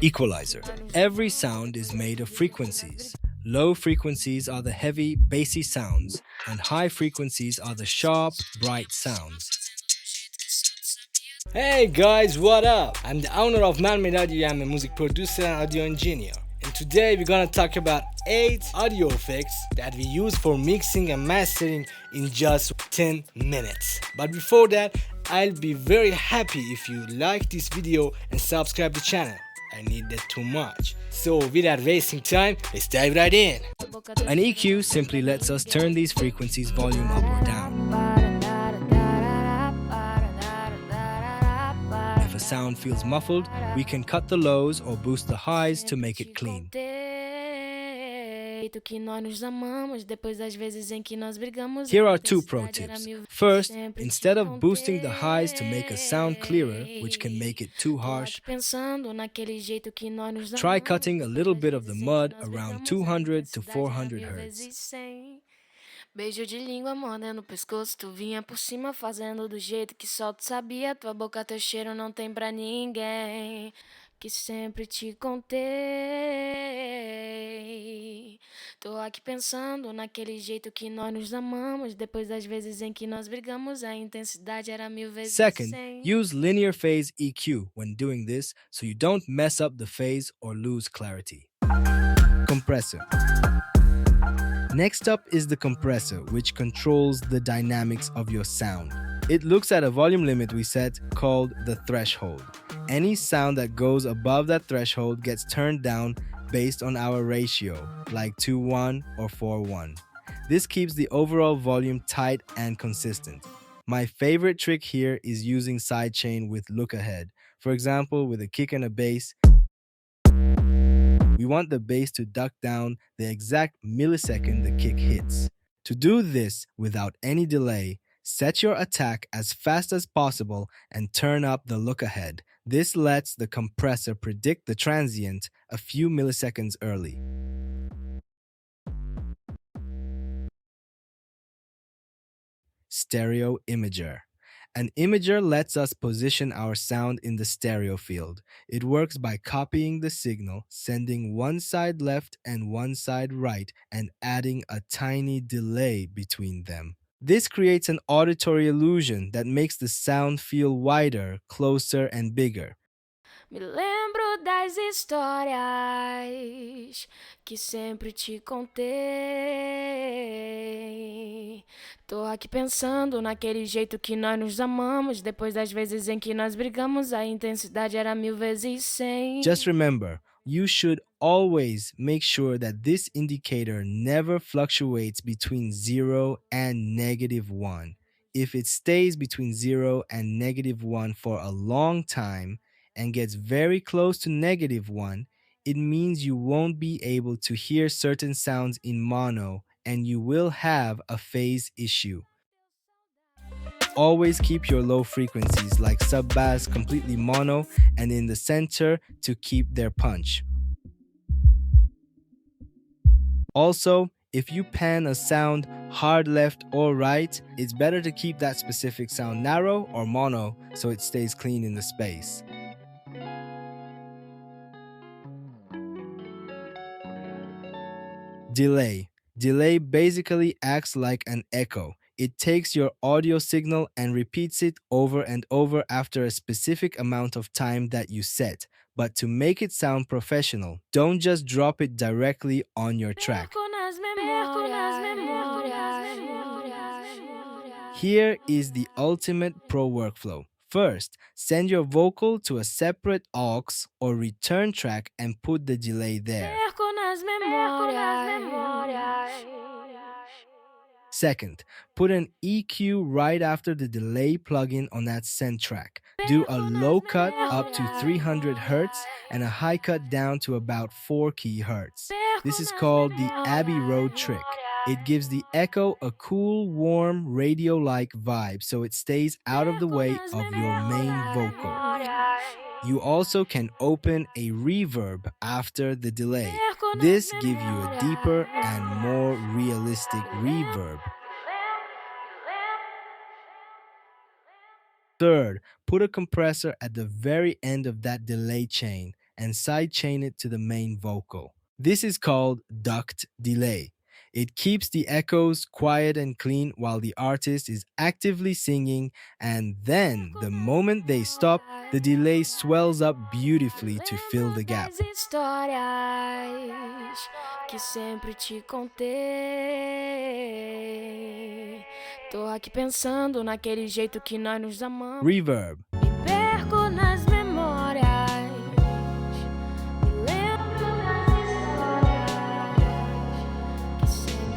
Equalizer. Every sound is made of frequencies. Low frequencies are the heavy, bassy sounds, and high frequencies are the sharp, bright sounds. Hey guys, what up? I'm the owner of Man-Made Audio. I'm a music producer and audio engineer. And today we're gonna talk about 8 audio effects that we use for mixing and mastering in just 10 minutes. But before that, I'll be very happy if you like this video and subscribe the channel. I need that too much. So without wasting time, let's dive right in. An EQ simply lets us turn these frequencies volume up or down. If a sound feels muffled, we can cut the lows or boost the highs to make it clean. Here are 2 pro tips. First, instead of boosting the highs to make a sound clearer, which can make it too harsh, try cutting a little bit of the mud around 200 to 400 Hz. Beijo de língua mordendo o pescoço, tu vinha por cima fazendo do jeito que só tu sabia. Tua boca, teu cheiro não tem pra ninguém, que sempre te contei. Tô aqui pensando naquele jeito que nós nos amamos. Depois das vezes em que nós brigamos, a intensidade era 1000 vezes Second, 100. use linear phase EQ when doing this so you don't mess up the phase or lose clarity. Compressor. Next up is the compressor, which controls the dynamics of your sound. It looks at a volume limit we set called the threshold. Any sound that goes above that threshold gets turned down based on our ratio, like 2:1 or 4:1. This keeps the overall volume tight and consistent. My favorite trick here is using Sidechain with Lookahead. For example, with a kick and a bass, we want the bass to duck down the exact millisecond the kick hits. To do this without any delay, set your attack as fast as possible and turn up the Lookahead. This lets the compressor predict the transient a few milliseconds early. Stereo imager. An imager lets us position our sound in the stereo field. It works by copying the signal, sending one side left and one side right, and adding a tiny delay between them. This creates an auditory illusion that makes the sound feel wider, closer, and bigger. Me lembro das histórias que sempre te contei. Tô aqui pensando naquele jeito que nós nos amamos. Depois das vezes em que nós brigamos, a intensidade era 1000 vezes 100. Just remember, you should always make sure that this indicator never fluctuates between 0 and -1. If it stays between 0 and -1 for a long time and gets very close to -1, it means you won't be able to hear certain sounds in mono and you will have a phase issue. Always keep your low frequencies like sub-bass completely mono and in the center to keep their punch. Also, if you pan a sound hard left or right, it's better to keep that specific sound narrow or mono so it stays clean in the space. Delay. Delay basically acts like an echo. It takes your audio signal and repeats it over and over after a specific amount of time that you set. But to make it sound professional, don't just drop it directly on your track. Here is the ultimate pro workflow. First, send your vocal to a separate aux or return track and put the delay there. Second, put an EQ right after the delay plugin on that send track. Do a low cut up to 300 Hz and a high cut down to about 4 kHz. This is called the Abbey Road trick. It gives the echo a cool, warm, radio-like vibe so it stays out of the way of your main vocal. You also can open a reverb after the delay. This gives you a deeper and more realistic reverb. Third, put a compressor at the very end of that delay chain and sidechain it to the main vocal. This is called duct delay. It keeps the echoes quiet and clean while the artist is actively singing, and then the moment they stop, the delay swells up beautifully to fill the gap. Histórias que sempre te contei. Tô aqui pensando naquele jeito que nós nos amamos. Reverb. Me perco nas memórias.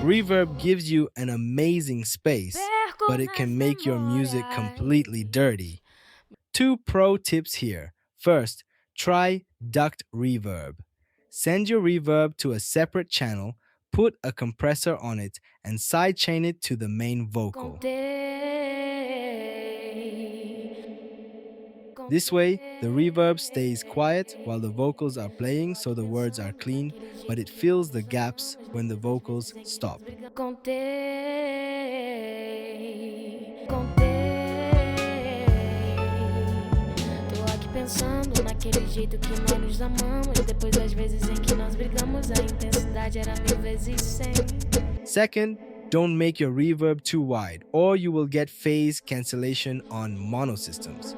Reverb gives you an amazing space, but it can make your music completely dirty. 2 pro tips here. First, try duct reverb. Send your reverb to a separate channel, put a compressor on it, and sidechain it to the main vocal. This way, the reverb stays quiet while the vocals are playing, so the words are clean, but it fills the gaps when the vocals stop. Pensando naquele jeito que nós nos amamos. Depois das vezes em que nós brigamos, a intensidade era 1000 vezes 100. Second, don't make your reverb too wide, or you will get phase cancellation on mono systems.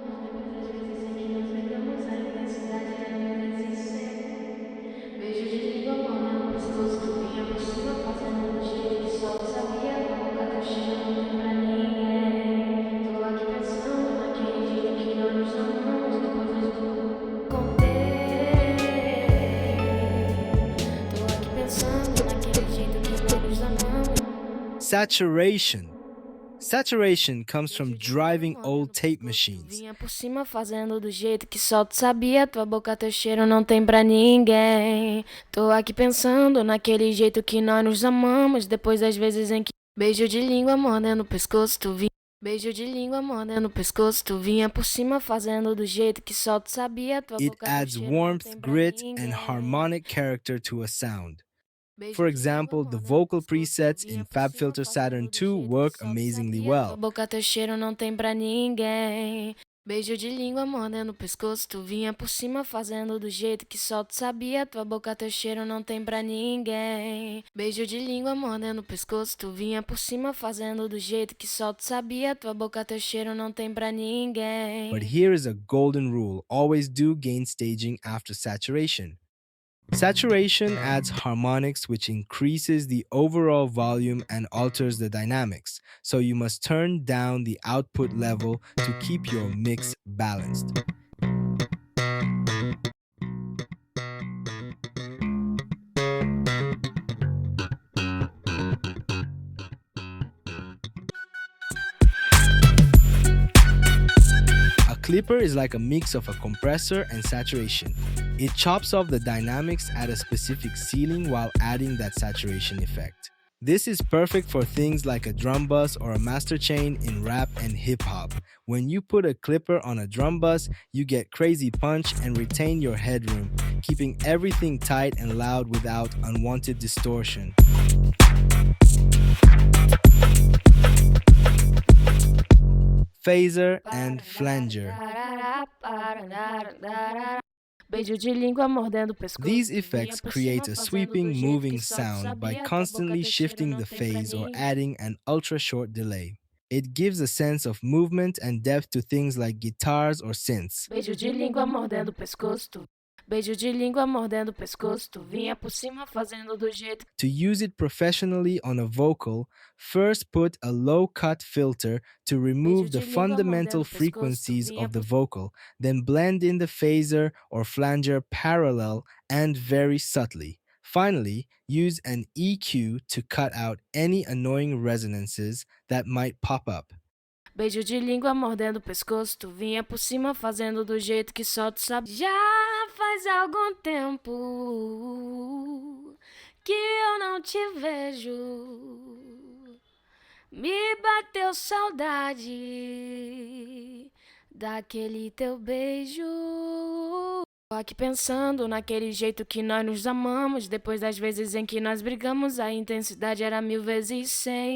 Saturation. Saturation comes from driving old tape machines. Vinha por cima fazendo do jeito que só tu sabia. Tua boca, teu cheiro não tem pra ninguém. Tô aqui pensando naquele jeito que nós nos amamos. Depois das vezes em que beijo de língua mordendo o pescoço, tu vinha. Beijo de língua mordendo o pescoço, tu vinha por cima fazendo do jeito que só tu sabia. Tua It boca, teu adds cheiro não warmth, tem pra grit, ninguém. and harmonic character to a sound. For example, the vocal presets in FabFilter Saturn 2 work amazingly well. Boca, teu cheiro não tem pra ninguém. Beijo de língua mordendo o pescoço, tu vinha por cima fazendo do jeito que só tu sabia. Tua boca, teu cheiro não tem pra ninguém. Beijo de língua mordendo o pescoço, tu vinha por cima fazendo do jeito que só tu sabia. Tua boca, teu cheiro não tem pra ninguém. But here is a golden rule: always do gain staging after saturation. Saturation adds harmonics, which increases the overall volume and alters the dynamics, so you must turn down the output level to keep your mix balanced. A clipper is like a mix of a compressor and saturation. It chops off the dynamics at a specific ceiling while adding that saturation effect. This is perfect for things like a drum bus or a master chain in rap and hip hop. When you put a clipper on a drum bus, you get crazy punch and retain your headroom, keeping everything tight and loud without unwanted distortion. Phaser and Flanger. These effects create a sweeping, moving sound by constantly shifting the phase or adding an ultra-short delay. It gives a sense of movement and depth to things like guitars or synths. Beijo de língua mordendo o pescoço. Beijo de língua mordendo o pescoço, tu vinha por cima fazendo do jeito. To use it professionally on a vocal, first put a low-cut filter to remove the fundamental frequencies of the vocal, then blend in the phaser or flanger parallel and very subtly. Finally, use an EQ to cut out any annoying resonances that might pop up. Beijo de língua mordendo o pescoço, tu vinha por cima fazendo do jeito que só tu sabe. Já faz algum tempo que eu não te vejo. Me bateu saudade daquele teu beijo. Tô aqui pensando naquele jeito que nós nos amamos. Depois das vezes em que nós brigamos, a intensidade era 1000 vezes 100.